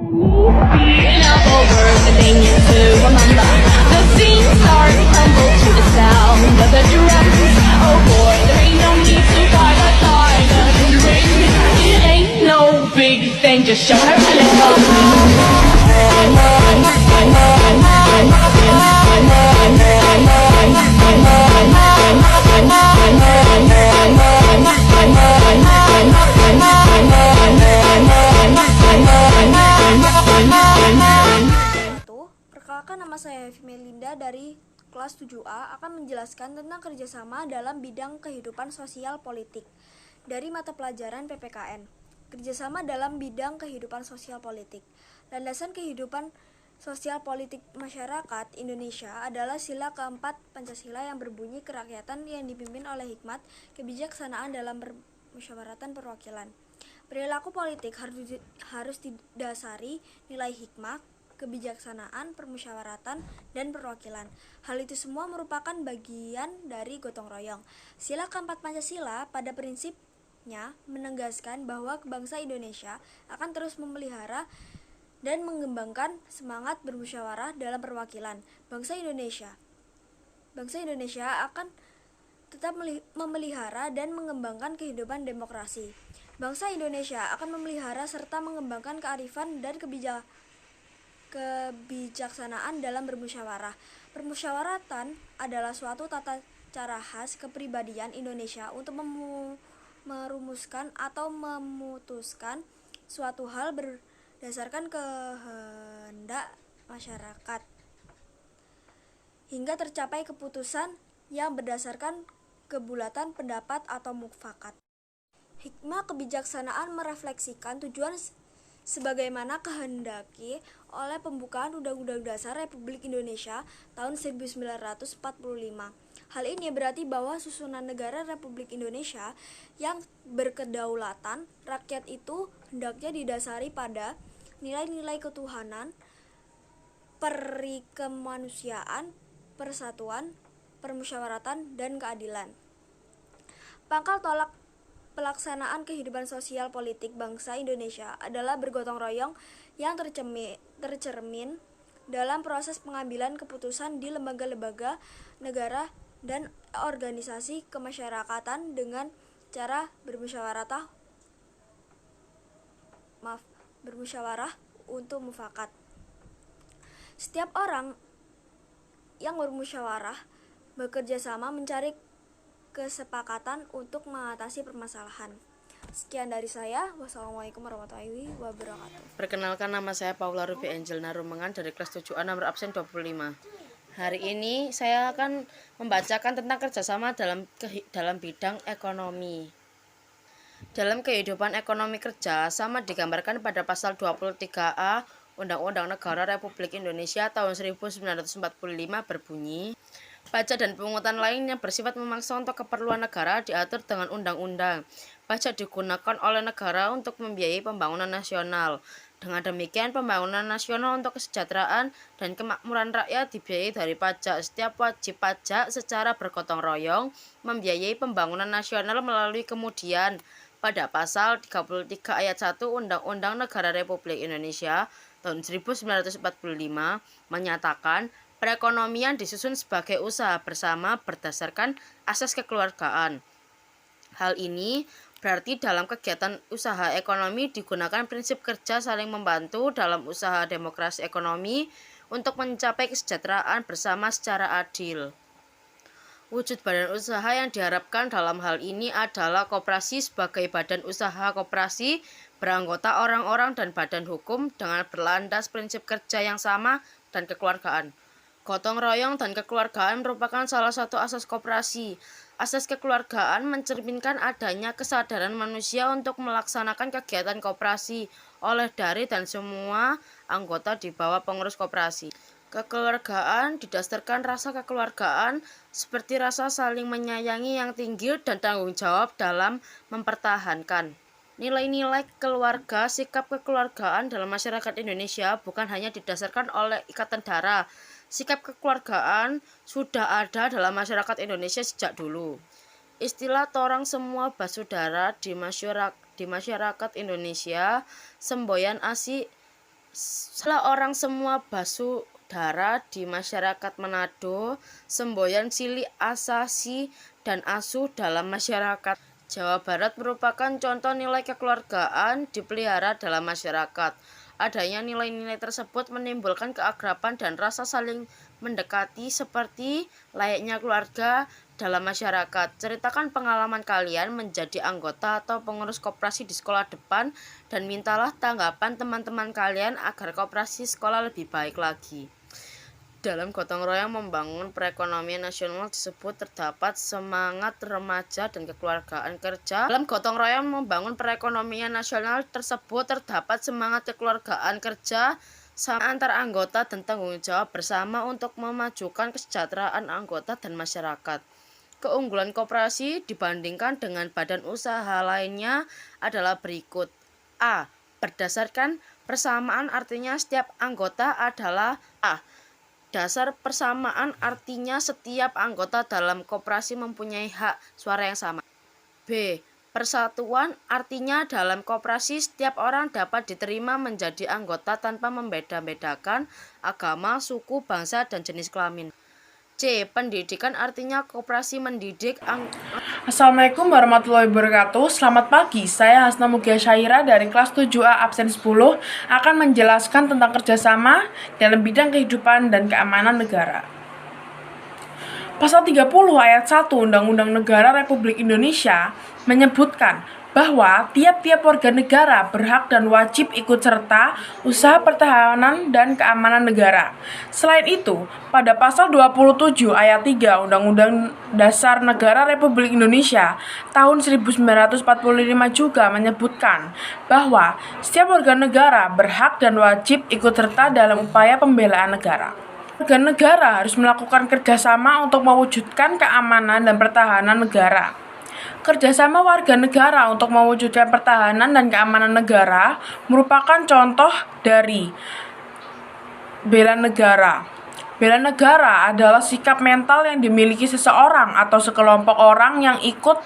Being up over the thing to remember. The scene starts to crumble to the sound of the drums. Oh boy, there ain't no need to fight the silent ring. It ain't no big thing, just show her a little. Perkenalkan, nama saya Melinda dari kelas 7A akan menjelaskan tentang kerjasama dalam bidang kehidupan sosial politik dari mata pelajaran PPKN. Kerjasama dalam bidang kehidupan sosial politik. Landasan kehidupan sosial politik masyarakat Indonesia adalah sila keempat Pancasila yang berbunyi kerakyatan yang dipimpin oleh hikmat, kebijaksanaan dalam musyawaratan perwakilan. Perilaku politik harus didasari nilai hikmah, kebijaksanaan, permusyawaratan, dan perwakilan. Hal itu semua merupakan bagian dari gotong royong. Sila keempat Pancasila pada prinsipnya menegaskan bahwa bangsa Indonesia akan terus memelihara dan mengembangkan semangat bermusyawarah dalam perwakilan. Bangsa Indonesia akan tetap memelihara dan mengembangkan kehidupan demokrasi. Bangsa Indonesia akan memelihara serta mengembangkan kearifan dan kebijaksanaan dalam bermusyawarah. Permusyawaratan adalah suatu tata cara khas kepribadian Indonesia untuk merumuskan atau memutuskan suatu hal berdasarkan kehendak masyarakat hingga tercapai keputusan yang berdasarkan kebulatan pendapat atau mufakat. Hikmah kebijaksanaan merefleksikan tujuan sebagaimana kehendaki oleh pembukaan Undang-Undang Dasar Republik Indonesia tahun 1945. Hal ini berarti bahwa susunan negara Republik Indonesia yang berkedaulatan rakyat itu hendaknya didasari pada nilai-nilai ketuhanan, perikemanusiaan, persatuan, permusyawaratan, dan keadilan. Pangkal tolak pelaksanaan kehidupan sosial politik bangsa Indonesia adalah bergotong royong yang tercermin dalam proses pengambilan keputusan di lembaga-lembaga negara dan organisasi kemasyarakatan dengan cara bermusyawarah untuk mufakat. Setiap orang yang bermusyawarah bekerja sama mencari kesepakatan untuk mengatasi permasalahan. Sekian dari saya. Wassalamualaikum warahmatullahi wabarakatuh. Perkenalkan, nama saya Paula Ruby Angel Narumengan dari kelas 7A nomor absen 25. Hari ini saya akan membacakan tentang kerjasama dalam bidang ekonomi. Dalam kehidupan ekonomi kerja sama digambarkan pada pasal 23A Undang-Undang Negara Republik Indonesia tahun 1945 berbunyi, pajak dan pungutan lainnya bersifat memaksa untuk keperluan negara diatur dengan undang-undang. Pajak digunakan oleh negara untuk membiayai pembangunan nasional. Dengan demikian, pembangunan nasional untuk kesejahteraan dan kemakmuran rakyat dibiayai dari pajak. Setiap wajib pajak secara bergotong royong membiayai pembangunan nasional melalui kemudian pada pasal 33 ayat 1 Undang-Undang Negara Republik Indonesia tahun 1945 menyatakan perekonomian disusun sebagai usaha bersama berdasarkan asas kekeluargaan. Hal ini berarti dalam kegiatan usaha ekonomi digunakan prinsip kerja saling membantu dalam usaha demokrasi ekonomi untuk mencapai kesejahteraan bersama secara adil. Wujud badan usaha yang diharapkan dalam hal ini adalah koperasi sebagai badan usaha koperasi beranggota orang-orang dan badan hukum dengan berlandas prinsip kerja yang sama dan kekeluargaan. Gotong royong dan kekeluargaan merupakan salah satu asas koperasi. Asas kekeluargaan mencerminkan adanya kesadaran manusia untuk melaksanakan kegiatan koperasi oleh dari dan semua anggota di bawah pengurus koperasi. Kekeluargaan didasarkan rasa kekeluargaan seperti rasa saling menyayangi yang tinggi dan tanggung jawab dalam mempertahankan nilai-nilai keluarga. Sikap kekeluargaan dalam masyarakat Indonesia bukan hanya didasarkan oleh ikatan darah. Sikap kekeluargaan sudah ada dalam masyarakat Indonesia sejak dulu. Istilah torang semua basudara di masyarakat Indonesia semboyan Salah orang semua basudara di masyarakat Manado, semboyan Sili Asasi dan Asuh dalam masyarakat Jawa Barat merupakan contoh nilai kekeluargaan dipelihara dalam masyarakat. Adanya nilai-nilai tersebut menimbulkan keakraban dan rasa saling mendekati seperti layaknya keluarga dalam masyarakat. Ceritakan pengalaman kalian menjadi anggota atau pengurus koperasi di sekolah depan dan mintalah tanggapan teman-teman kalian agar koperasi sekolah lebih baik lagi. Dalam gotong royong membangun perekonomian nasional tersebut terdapat semangat remaja dan kekeluargaan kerja. Dalam gotong royong membangun perekonomian nasional tersebut terdapat semangat kekeluargaan kerja sama antar anggota dan tanggung jawab bersama untuk memajukan kesejahteraan anggota dan masyarakat. Keunggulan koperasi dibandingkan dengan badan usaha lainnya adalah berikut. A. Berdasarkan persamaan artinya setiap anggota adalah A. Dasar persamaan artinya setiap anggota dalam koperasi mempunyai hak suara yang sama. B. Persatuan artinya dalam koperasi setiap orang dapat diterima menjadi anggota tanpa membeda-bedakan agama, suku, bangsa, dan jenis kelamin. C. Pendidikan artinya koperasi mendidik Assalamualaikum warahmatullahi wabarakatuh. Selamat pagi, saya Hasna Mugia Syaira dari kelas 7A absen 10 akan menjelaskan tentang kerjasama dalam bidang kehidupan dan keamanan negara. Pasal 30 ayat 1 Undang-Undang Negara Republik Indonesia menyebutkan bahwa tiap-tiap warga negara berhak dan wajib ikut serta usaha pertahanan dan keamanan negara. Selain itu, pada pasal 27 ayat 3 Undang-Undang Dasar Negara Republik Indonesia tahun 1945 juga menyebutkan bahwa setiap warga negara berhak dan wajib ikut serta dalam upaya pembelaan negara. Warga negara harus melakukan kerjasama untuk mewujudkan keamanan dan pertahanan negara. Kerjasama warga negara untuk mewujudkan pertahanan dan keamanan negara merupakan contoh dari bela negara. Bela negara adalah sikap mental yang dimiliki seseorang atau sekelompok orang yang ikut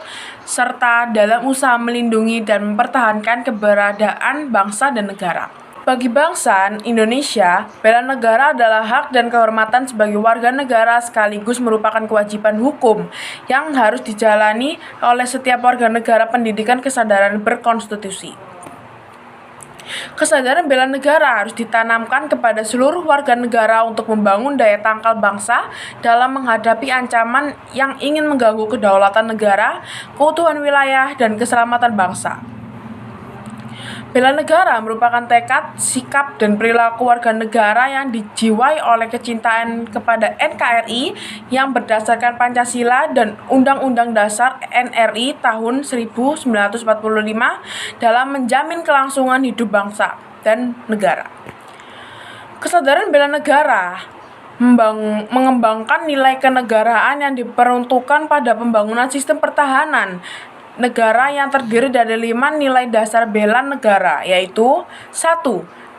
serta dalam usaha melindungi dan mempertahankan keberadaan bangsa dan negara. Bagi bangsa Indonesia, bela negara adalah hak dan kehormatan sebagai warga negara sekaligus merupakan kewajiban hukum yang harus dijalani oleh setiap warga negara pendidikan kesadaran berkonstitusi. Kesadaran bela negara harus ditanamkan kepada seluruh warga negara untuk membangun daya tangkal bangsa dalam menghadapi ancaman yang ingin mengganggu kedaulatan negara, keutuhan wilayah, dan keselamatan bangsa. Bela negara merupakan tekad, sikap, dan perilaku warga negara yang dijiwai oleh kecintaan kepada NKRI yang berdasarkan Pancasila dan Undang-Undang Dasar NRI tahun 1945 dalam menjamin kelangsungan hidup bangsa dan negara. Kesadaran bela negara mengembangkan nilai kenegaraan yang diperuntukkan pada pembangunan sistem pertahanan negara yang terdiri dari 5 nilai dasar bela negara, yaitu 1.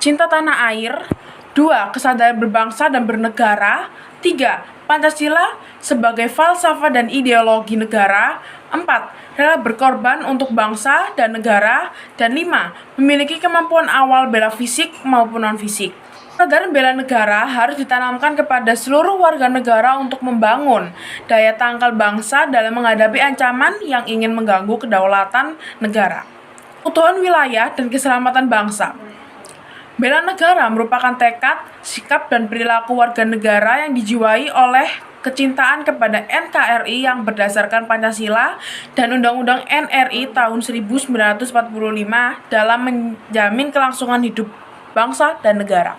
Cinta tanah air, 2. Kesadaran berbangsa dan bernegara, 3. Pancasila sebagai falsafah dan ideologi negara, 4. Rela berkorban untuk bangsa dan negara, dan 5. Memiliki kemampuan awal bela fisik maupun non-fisik. Kesadaran bela negara harus ditanamkan kepada seluruh warga negara untuk membangun daya tangkal bangsa dalam menghadapi ancaman yang ingin mengganggu kedaulatan negara, keutuhan wilayah, dan keselamatan bangsa. Bela negara merupakan tekad, sikap, dan perilaku warga negara yang dijiwai oleh kecintaan kepada NKRI yang berdasarkan Pancasila dan Undang-Undang NRI tahun 1945 dalam menjamin kelangsungan hidup bangsa dan negara.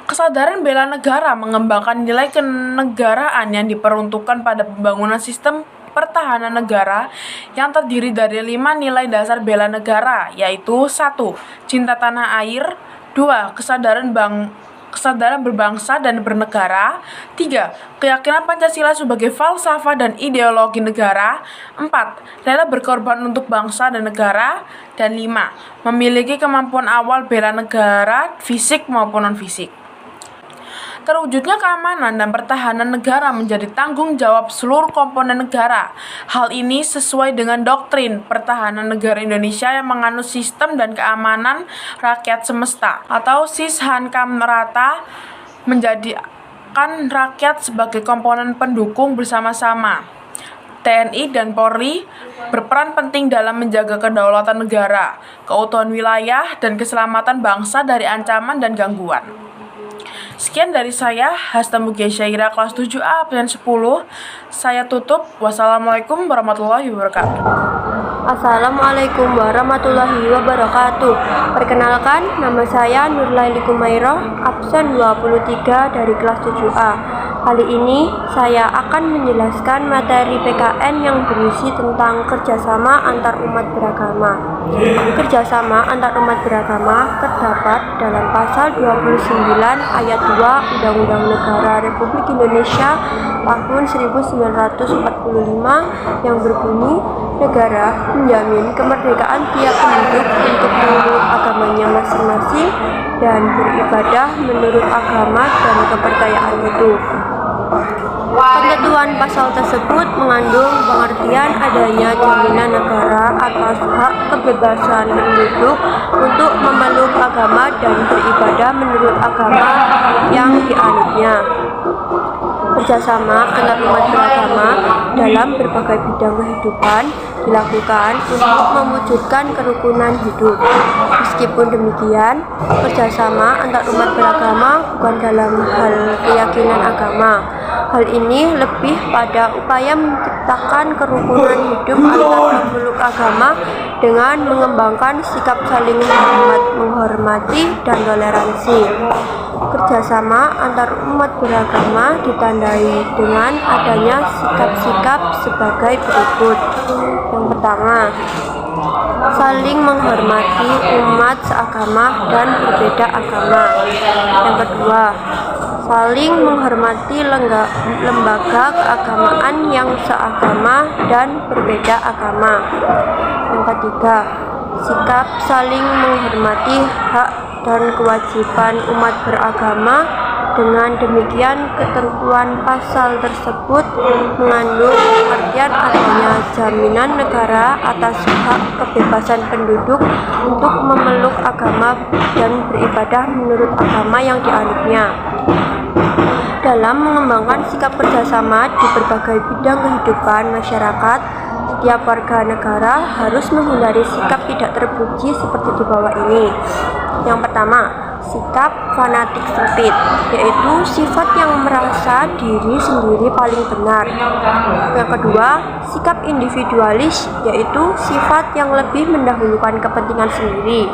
Kesadaran bela negara mengembangkan nilai kenegaraan yang diperuntukkan pada pembangunan sistem pertahanan negara yang terdiri dari 5 nilai dasar bela negara, yaitu 1. Cinta tanah air, 2. Kesadaran berbangsa dan bernegara, 3. Keyakinan Pancasila sebagai falsafah dan ideologi negara, 4. Rela berkorban untuk bangsa dan negara, dan 5. Memiliki kemampuan awal bela negara fisik maupun non-fisik. Terwujudnya keamanan dan pertahanan negara menjadi tanggung jawab seluruh komponen negara. Hal ini sesuai dengan doktrin pertahanan negara Indonesia yang menganut sistem dan keamanan rakyat semesta atau Sishankam Rata, menjadikan rakyat sebagai komponen pendukung bersama-sama. TNI dan Polri berperan penting dalam menjaga kedaulatan negara, keutuhan wilayah, dan keselamatan bangsa dari ancaman dan gangguan. Sekian dari saya, Hasna Mugia Syaira, kelas 7A, absen 10. Saya tutup. Wassalamualaikum warahmatullahi wabarakatuh. Assalamualaikum warahmatullahi wabarakatuh. Perkenalkan, nama saya Nurlaili Kumairah, absen 23 dari kelas 7A. Kali ini saya akan menjelaskan materi PKN yang berisi tentang kerjasama antar umat beragama. Kerjasama antar umat beragama terdapat dalam pasal 29 ayat 2 Undang-Undang Negara Republik Indonesia tahun 1945 yang berbunyi, negara menjamin kemerdekaan tiap penduduk untuk menurut agamanya masing-masing dan beribadah menurut agama dan kepercayaan itu. Ketentuan pasal tersebut mengandung pengertian adanya jaminan negara atas hak kebebasan penduduk untuk memeluk agama dan beribadah menurut agama yang dianutnya. Kerjasama antar umat beragama dalam berbagai bidang kehidupan dilakukan untuk mewujudkan kerukunan hidup. Meskipun demikian, kerjasama antar umat beragama bukan dalam hal keyakinan agama. Hal ini lebih pada upaya menciptakan kerukunan hidup antar pemeluk agama dengan mengembangkan sikap saling menghormati dan toleransi. Kerjasama antar umat beragama ditandai dengan adanya sikap-sikap sebagai berikut. Yang pertama, saling menghormati umat seagama dan berbeda agama. Yang kedua, saling menghormati lembaga keagamaan yang seagama dan berbeda agama. Yang ketiga, sikap saling menghormati hak dan kewajiban umat beragama. Dengan demikian, ketentuan pasal tersebut mengandung pengertian adanya jaminan negara atas hak kebebasan penduduk untuk memeluk agama dan beribadah menurut agama yang dianutnya. Dalam mengembangkan sikap kerjasama di berbagai bidang kehidupan masyarakat, setiap warga negara harus menghindari sikap tidak terpuji seperti di bawah ini. Yang pertama, sikap fanatik sempit, yaitu sifat yang merasa diri sendiri paling benar. Yang kedua, sikap individualis, yaitu sifat yang lebih mendahulukan kepentingan sendiri.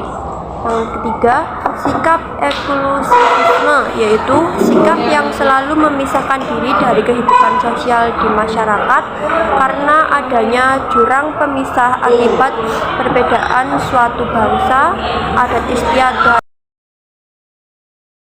Yang ketiga, sikap eksklusifisme, yaitu sikap yang selalu memisahkan diri dari kehidupan sosial di masyarakat karena adanya jurang pemisah akibat perbedaan suatu bangsa, adat istiadat